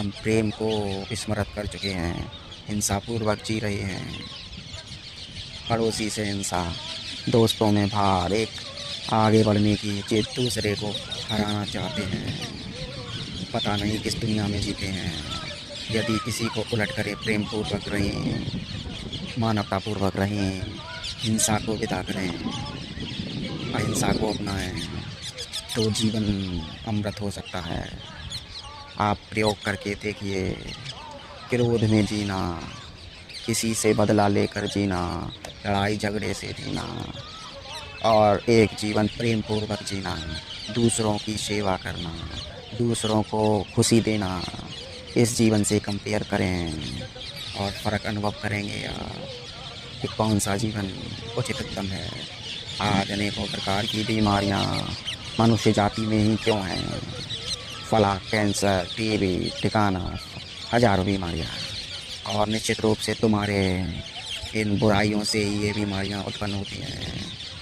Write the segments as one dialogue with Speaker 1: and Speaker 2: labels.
Speaker 1: हम प्रेम को विस्मृत कर चुके हैं, हिंसापूर्वक जी रहे हैं। पड़ोसी से हिंसा, दोस्तों में भार, एक आगे बढ़ने की जिद, दूसरे को हराना चाहते हैं। पता नहीं किस दुनिया में जीते हैं। यदि किसी को उलट करें, प्रेम पूर्वक रहें, मानवतापूर्वक रहें, हिंसा को विदा करें, अहिंसा को अपनाएं, तो जीवन अमृत हो सकता है। आप प्रयोग करके देखिए। क्रोध में जीना, किसी से बदला लेकर जीना, लड़ाई झगड़े से जीना, और एक जीवन प्रेम पूर्वक जीना, दूसरों की सेवा करना, दूसरों को खुशी देना, इस जीवन से कंपेयर करें और फ़र्क अनुभव करेंगे कि कौन सा जीवन उचिततम है। आज अनेकों प्रकार की बीमारियां मनुष्य जाति में ही क्यों हैं? फला, कैंसर, टीबी, ठिकाना, हजारों बीमारियां, और निश्चित रूप से तुम्हारे इन बुराइयों से ही ये बीमारियां उत्पन्न होती हैं।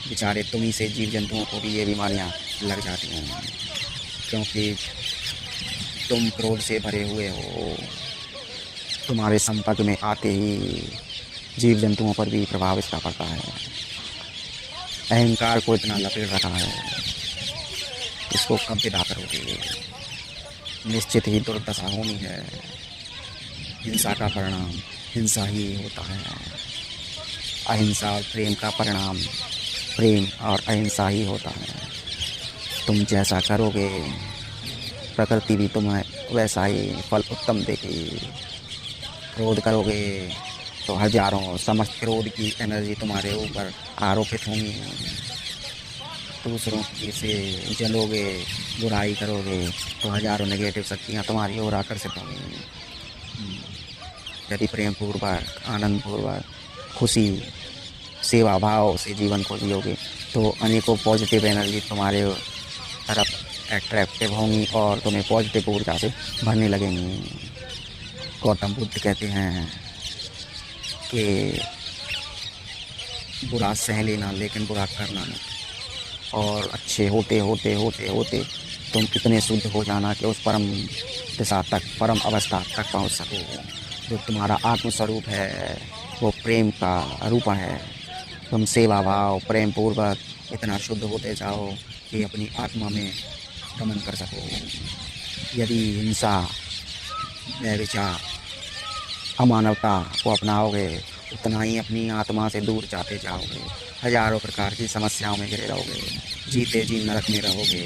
Speaker 1: बेचारे तुम्ही से जीव जंतुओं को भी ये बीमारियां लग जाती हैं, क्योंकि तुम क्रोध से भरे हुए हो। तुम्हारे संपर्क में आते ही जीव जंतुओं पर भी प्रभाव इसका पड़ता है। अहंकार को इतना लपेट रखा है, इसको कब विदा करोगे? निश्चित ही दुर्दशा होनी है। हिंसा का परिणाम हिंसा ही होता है। अहिंसा और प्रेम का परिणाम प्रेम और अहिंसा ही होता है। तुम जैसा करोगे, प्रकृति भी तुम्हें वैसा ही फल उत्तम देगी। क्रोध करोगे तो हजारों समस्त क्रोध की एनर्जी तुम्हारे ऊपर आरोपित होंगी। दूसरों की से जलोगे, बुराई करोगे तो हजारों नेगेटिव शक्तियाँ तुम्हारी ओर आकर्षित होंगी। यदि प्रेम पूर्वक, आनंद पूर्वक, खुशी, सेवा भाव से जीवन को जियोगे तो अनेकों पॉजिटिव एनर्जी तुम्हारे तरफ एट्रैक्टिव होंगी और तुम्हें पॉजिटिव ऊर्जा से भरने लगेंगी। गौतम बुद्ध कहते हैं कि बुरा सह लेना लेकिन बुरा करना नहीं, और अच्छे होते होते होते होते तुम इतने शुद्ध हो जाना कि उस परम दिशा तक, परम अवस्था तक पहुंच सको। जो तुम्हारा आत्मस्वरूप है वो प्रेम का रूप है। तुम सेवा भाव, प्रेम पूर्वक इतना शुद्ध होते जाओ कि अपनी आत्मा में गमन कर सको। यदि हिंसा, व्यभिचार, अमानवता को अपनाओगे उतना ही अपनी आत्मा से दूर जाते जाओगे। हजारों प्रकार की समस्याओं में घिरे रहोगे, जीते जी नरक में रहोगे।